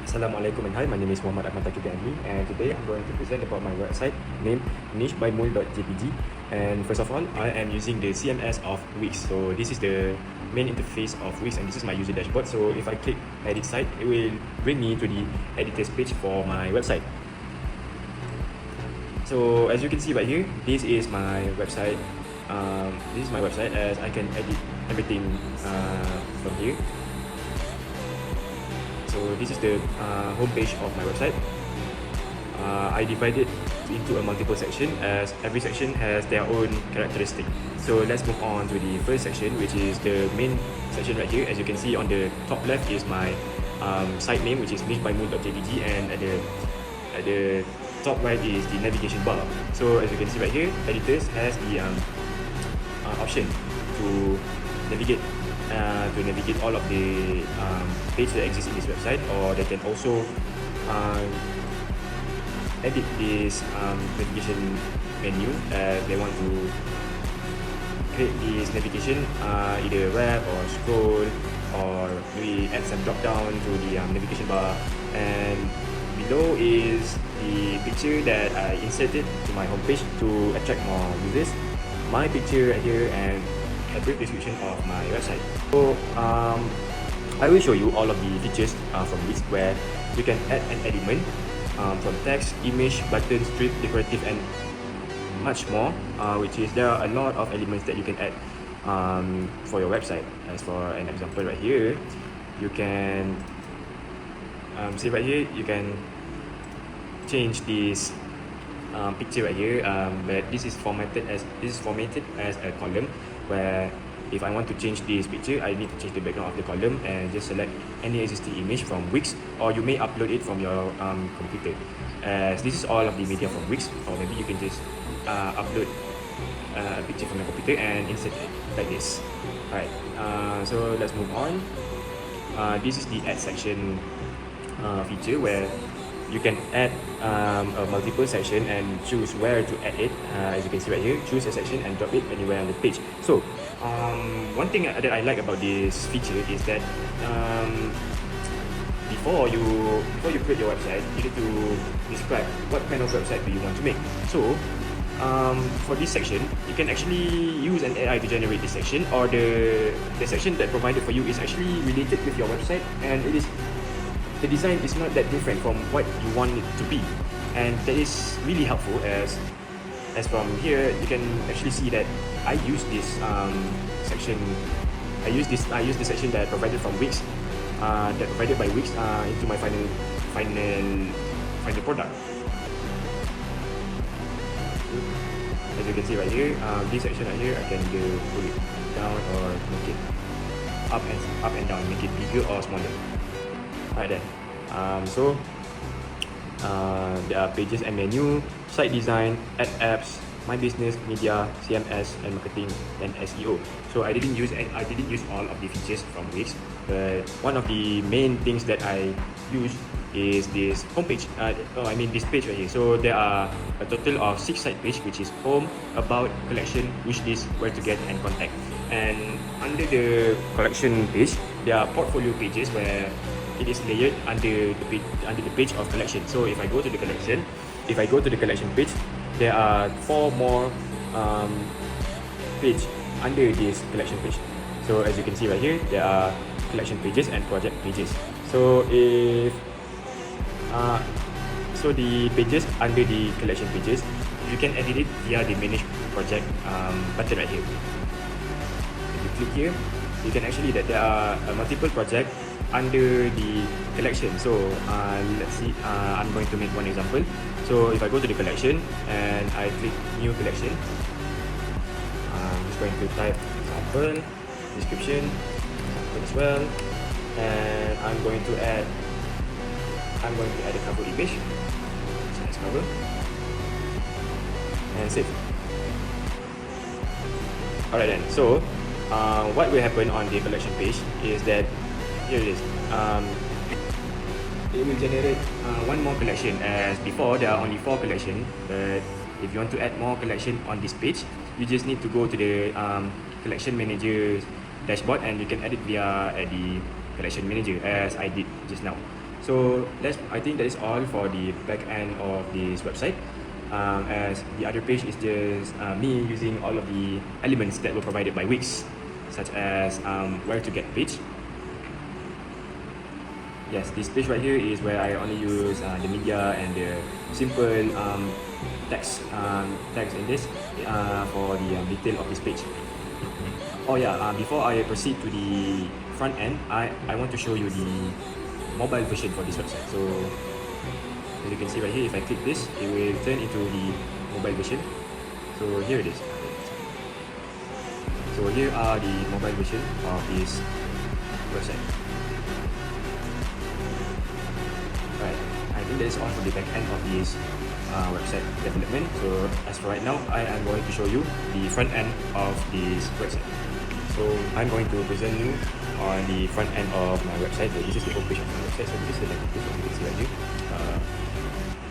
Assalamualaikum and hi, my name is Muhammad Ahmad and today I'm going to present about my website named Nichebymul.Jpg. And first of all, I am using the CMS of Wix. So this is the main interface of Wix and this is my user dashboard. So if I click edit site, it will bring me to the editor's page for my website. So as you can see right here, this is my website. This is my website as I can edit everything from here. So this is the homepage of my website. I divide it into a multiple section as every section has their own characteristic. So let's move on to the first section, which is the main section right here. As you can see on the top left is my site name, which is Nichebymul.Jpg, and at the top right is the navigation bar. So as you can see right here, editors has the option to navigate all of the pages that exist in this website, or they can also edit this navigation menu as they want to create this navigation, either wrap or scroll, or maybe add some drop down to the navigation bar. And below is the picture that I inserted to my homepage to attract more users, my picture right here, and a brief description of my website. So I will show you all of the features from Wix, where you can add an element from text, image, button, strip, decorative, and much more, which is there are a lot of elements that you can add for your website. As for an example right here, you can see right here, you can change this picture right here, but this is formatted as a column, where if I want to change this picture, I need to change the background of the column and just select any existing image from Wix, or you may upload it from your computer, as this is all of the media from Wix, or maybe you can just upload a picture from your computer and insert it like this. Alright, so let's move on. This is the add section feature, where you can add a multiple section and choose where to add it. As you can see right here, choose a section and drop it anywhere on the page. So one thing that I like about this feature is that before you create your website, you need to describe what kind of website do you want to make. So for this section, you can actually use an AI to generate this section, or the section that provided for you is actually related with your website, and the design is not that different from what you want it to be, and that is really helpful, as from here you can actually see that I use this section. I use this section that I provided from Wix, that provided by Wix, into my final product. As you can see right here, this section right here, I can either pull it down or make it up and down, make it bigger or smaller. Right then. So there are pages and menu, site design, add apps, my business, media, CMS, and marketing, and SEO. So I didn't use all of the features from Wix, but one of the main things that I use is this homepage. This page right here. So there are a total of 6 site pages, which is home, about, collection, wishlist, where to get, and contact. And under the collection page, there are portfolio pages where it is layered under the page of collection. So if I go to the collection page, there are 4 more page under this collection page. So as you can see right here, there are collection pages and project pages. So if the pages under the collection pages, you can edit it via the manage project button right here. If you click here, you can actually that there are multiple projects under the collection. So let's see, I'm going to make one example. So if I go to the collection and I click new collection, I'm just going to type example, description, example as well, and I'm going to add a cover image. So let's cover and save. Alright then, so what will happen on the collection page is that here it is. It will generate one more collection, as before there are only 4 collections, but if you want to add more collection on this page, you just need to go to the collection manager dashboard and you can edit via the collection manager, as I did just now. So I think that is all for the back end of this website. As the other page is just me using all of the elements that were provided by Wix, such as where to get page. Yes, this page right here is where I only use the media and the simple tags in this for the detail of this page. Oh yeah, before I proceed to the front end, I want to show you the mobile version for this website. So as you can see right here, if I click this, it will turn into the mobile version. So here it is. So here are the mobile version of this website. Right, I think that is all for the back end of this website development. So as for right now, I am going to show you the front end of this website. So I'm going to present you on the front end of my website. So this is the homepage of my website. So this is the landing page, as you can see right here.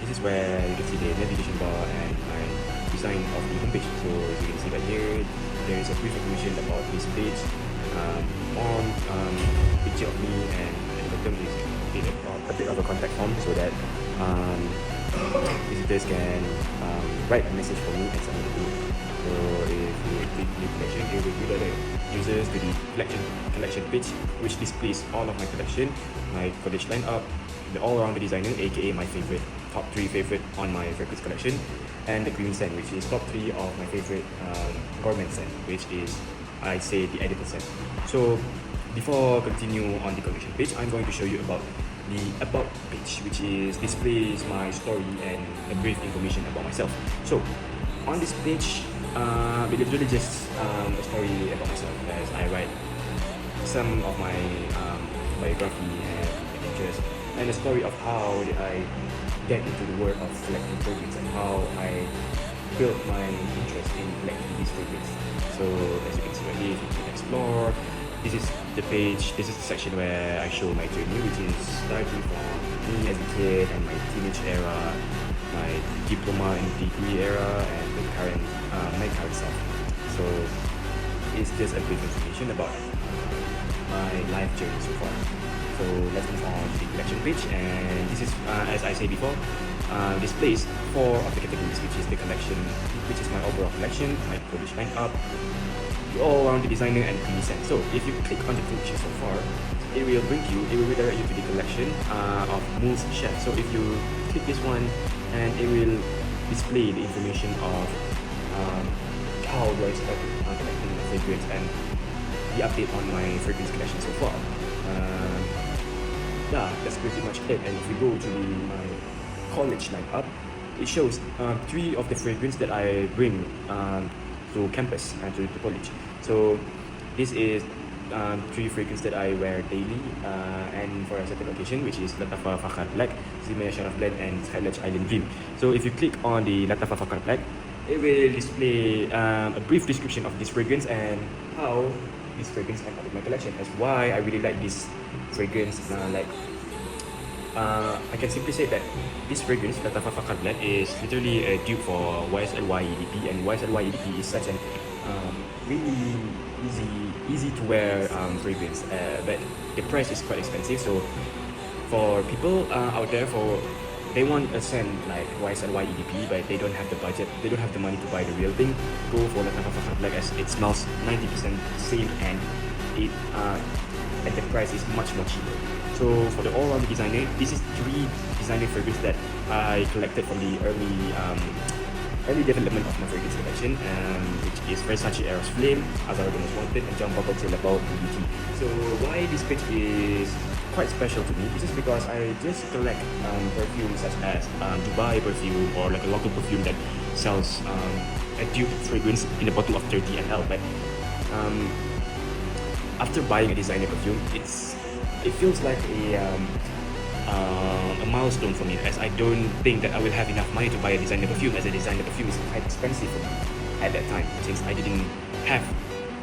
This is where you can see the navigation bar and my design of the homepage. So as you can see right here, there is a brief information about this page. On picture of me, and at the bottom is a bit of a contact form so that visitors can write a message for me and submit it. So if you click new collection, it will redirect users to the collection page, which displays all of my collection, my college lineup, the all-rounder designer, aka my favorite, top 3 favorite on my fragrance collection, and the green scent, which is top 3 of my favorite gourmet scent, which is, I say, the edible scent. So before continue on the collection page, I'm going to show you about the about page, which is displays my story and a brief information about myself. So on this page, it is really just a story about myself, as I write some of my biography and interest, and a story of how did I get into the world of collecting fragrance and how I built my interest in collecting these fragrance. So as you can see right here, if you can explore, this is the page, this is the section where I show my journey, which is starting from me as a kid and my teenage era, my diploma and degree era, and the current my current self. So it's just a brief information about my life journey so far. So let's move on to the collection page, and this is as I said before, displays 4 of the categories, which is the collection, which is my overall collection, my college lineup, the all-round designer, and green scent. So if you click on the picture so far, it will redirect you to the collection of Moose Chef. So if you click this one, and it will display the information of how do I start collecting the fragrance and the update on my fragrance collection so far. Yeah, that's pretty much it. And if we go to my college lineup, it shows 3 of the fragrance that I bring to campus and to the college. So this is 3 fragrances that I wear daily and for a certain occasion, which is Latafa Fakar Black, Zimaya Sharaf Blend, and Skylarch Island Dream. So if you click on the Latafa Fakar Black, it will display a brief description of this fragrance and how this fragrance ended up in my collection, as why I really like this fragrance. I can simply say that this fragrance, Latafa Fakar Blend, is literally a dupe for YSL EDP, and YSL EDP is such an really easy to wear fragrance, but the price is quite expensive. So for people out there, they want a scent like YSL EDP, but they don't have the budget, they don't have the money to buy the real thing, go for Latafa Fakar Black, as it smells 90% same, and the price is much cheaper. So for the all-round designer, this is 3 designer fragrances that I collected from the early development of my fragrance collection, which is Versace Eros Flame, Azara the Most Wanted, and Jean Paul Gaultier Le Beau BBT. So why this page is quite special to me is just because I just collect perfumes such as Dubai perfume, or like a local perfume that sells a dupe fragrance in a bottle of 30 ml. But after buying a designer perfume, it feels like a milestone for me, as I don't think that I will have enough money to buy a designer perfume, as a designer perfume is quite expensive for me at that time, since I didn't have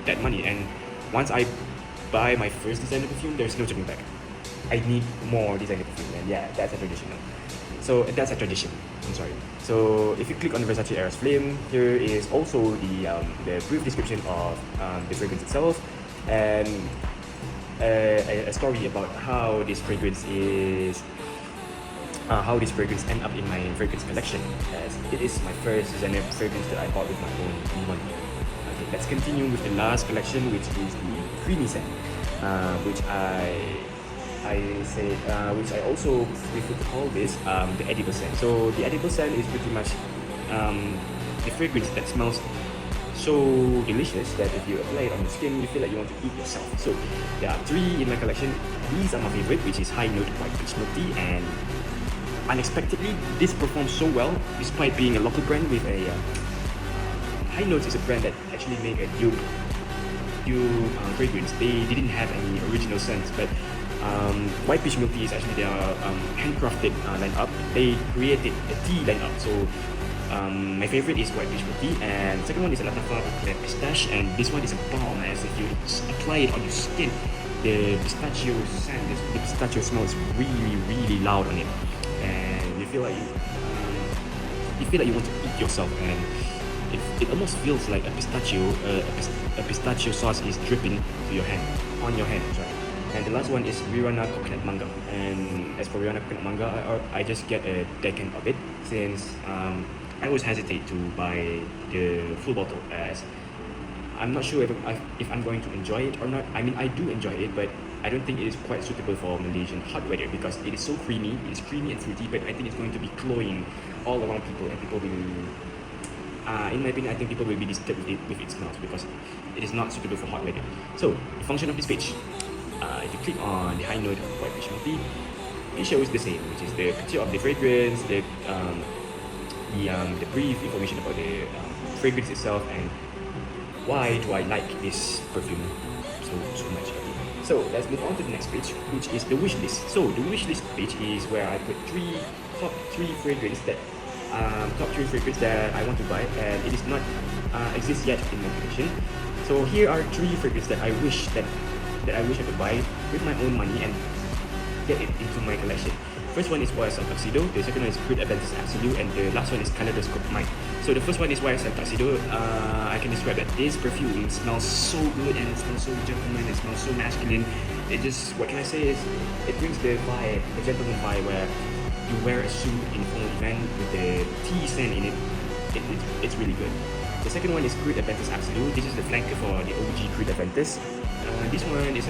that money. And once I buy my first designer perfume, there's no turning back. I need more designer perfume, and yeah, that's a tradition. So that's a tradition. I'm sorry. So if you click on the Versace Eros Flame, here is also the brief description of the fragrance itself, and a story about how this fragrance is how this fragrance end up in my fragrance collection, as it is my first designer fragrance that I bought with my own money. Okay, let's continue with the last collection, which is the creamy scent, which which I also prefer to call this the edible scent. So the edible scent is pretty much the fragrance that smells so delicious that if you apply it on your skin, you feel like you want to eat yourself. So there are 3 in my collection. These are my favorite, which is High Note White Peach Milk Tea, and unexpectedly, this performs so well despite being a local brand with a High Notes is a brand that actually made a dupe fragrance. They didn't have any original scents, but White Peach Milk Tea is actually their handcrafted lineup. They created a tea lineup. So my favorite is White Peach Milk Tea, and second one is a Latafa Pistache, and this one is a bomb. As if you apply it on your skin, the pistachio scent, the pistachio smell is really loud on it, and you feel like you want to eat yourself, and it almost feels like a pistachio sauce is dripping to your hand, on your hand. Sorry. And the last one is Rihanna Coconut Manga. And as for Rihanna Coconut Manga, I just get a decant of it, since I always hesitate to buy the full bottle, as I'm not sure if I'm going to enjoy it or not. I mean, I do enjoy it, but I don't think it is quite suitable for Malaysian hot weather, because it is so creamy. It is creamy and fruity, but I think it's going to be cloying all around people, and people will, in my opinion, I think people will be disturbed with its smells, because it is not suitable for hot weather. So the function of this page, if you click on the High Note White Peach Milk Tea, it shows the same, which is the picture of the fragrance, the brief information about the fragrance itself, and why do I like this perfume so much. So let's move on to the next page, which is the wish list. So the wish list page is where I put top three fragrance that I want to buy, and it is not exist yet in my collection. So here are 3 fragrances that I wish I could buy with my own money and get it into my collection. First one is YSL Tuxedo, the second one is Good Adventist Absolute, and the last one is Kaleidoscope Mind. So the first one is YSL Tuxedo. I can describe that this perfume smells so good, and it smells so gentleman, it smells so masculine. It just, what can I say, is it brings the vibe, the gentleman vibe, where you wear a suit in a formal event with the tea scent in it. It's really good. The second one is Creed Adventist Absolute. This is the flanker for the OG Creed Adventist. This one is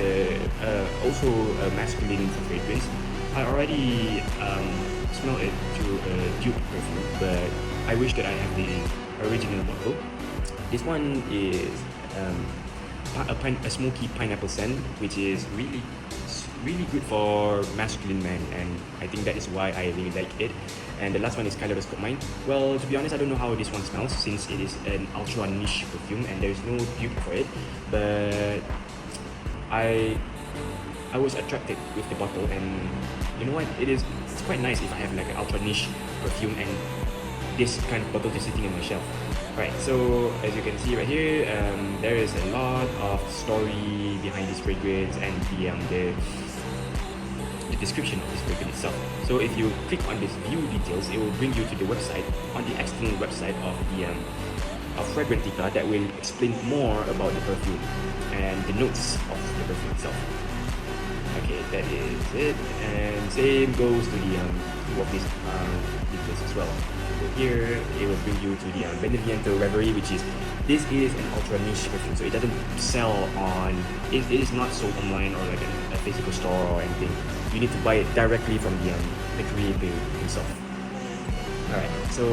also a masculine fragrance. I already smelled it through a dupe perfume, but I wish that I have the original bottle. This one is a smoky pineapple scent, which is really good for masculine men, and I think that is why I really like it. And the last one is Kaleidoscope Mind. Well, to be honest, I don't know how this one smells, since it is an ultra niche perfume and there is no dupe for it, but I was attracted with the bottle, and you know what, it's quite nice if I have like an ultra niche perfume and this kind of bottle just sitting on my shelf. Right, so as you can see right here, there is a lot of story behind this fragrance and the description of this fragrance itself. So if you click on this view details, it will bring you to the website, on the external website of the of Fragrantica, that will explain more about the perfume and the notes of the perfume itself. Okay, that is it, and same goes to the these details as well. So here it will bring you to the Beneviento Reverie, which is an ultra niche perfume, so it doesn't sell on. It is not sold online or like a physical store or anything. You need to buy it directly from the creator himself. Alright, so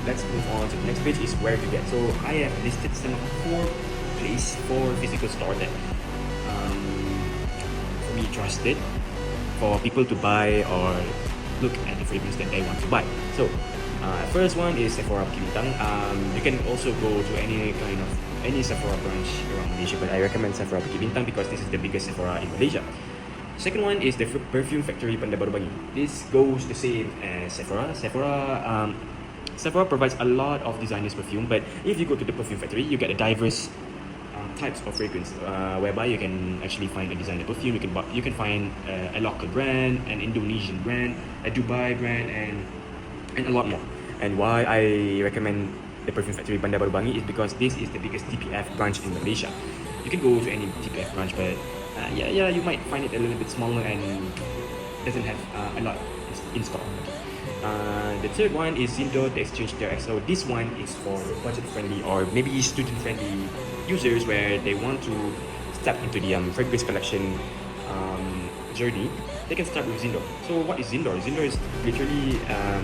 let's move on to the next page, is where to get. So I have listed some of 4 physical store that for me trusted for people to buy or look at the fragrance that they want to buy. So first one is Sephora Bukit Bintang. You can also go to any Sephora branch around Malaysia, but I recommend Sephora Bukit Bintang because this is the biggest Sephora in Malaysia. Second one is the Perfume Factory Pandai Baru Bangi. This goes the same as Sephora. Sephora provides a lot of designers perfume, but if you go to the Perfume Factory, you get a diverse types of fragrance, whereby you can actually find a designer perfume. You can find a local brand, an Indonesian brand, a Dubai brand, and a lot more. And why I recommend the Perfume Factory Bandar Baru Bangi is because this is the biggest TPF branch in Malaysia. You can go to any TPF branch, but you might find it a little bit smaller and doesn't have a lot. install. The third one is Zindo, the exchange direct. So this one is for budget friendly or maybe student friendly users where they want to step into the fragrance collection journey. They can start with Zindo. So what is Zindo? Zindo is literally a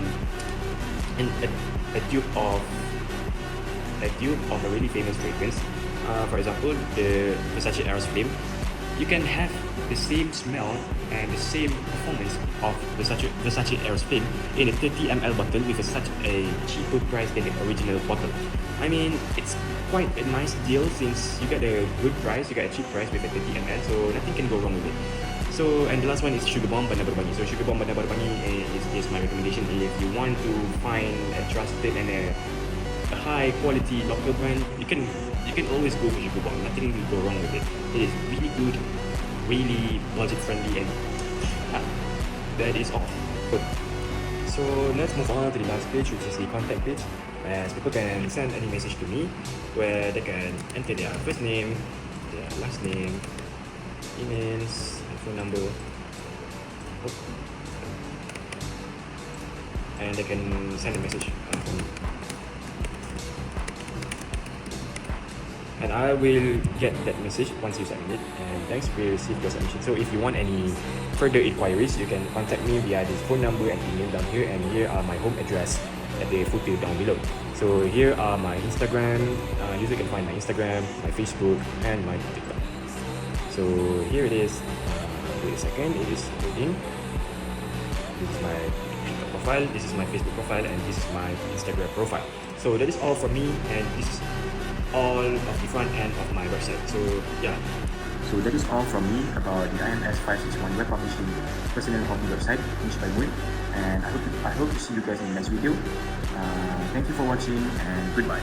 dupe of a really famous fragrance. For example, the Versace Eros Flame. You can have the same smell and the same performance of Versace Eros Flame in a 30 ml bottle with such a cheaper price than the original bottle. I mean, it's quite a nice deal since you get a good price, you get a cheap price with a 30 ml, so nothing can go wrong with it. So, and the last one is Sugar Bomb Bandar Berbangi. So Sugar Bomb Bandar Berbangi is my recommendation if you want to find a trusted and a high quality local brand. You can always go for Sugar Bomb. Nothing will go wrong with it. It is really good, really budget friendly, and that is all. Good. So let's move on to the last page, which is the contact page, where people can send any message to me, where they can enter their first name, their last name, emails, and phone number, and they can send a message for me. And I will get that message once you submit, and thanks, we received your submission. So if you want any further inquiries, you can contact me via this phone number and email down here, and here are my home address at the footer down below. So here are my Instagram, user can find my Instagram, my Facebook, and my TikTok. So here it is. Wait a second, it is loading. This is my TikTok profile, this is my Facebook profile, and this is my Instagram profile. So that is all from me, and this is all of the front end of my website. So yeah, so that is all from me about the IMS561 web publishing personal hobby website, Nichebymul, and I hope to see you guys in the next video. Thank you for watching, and goodbye.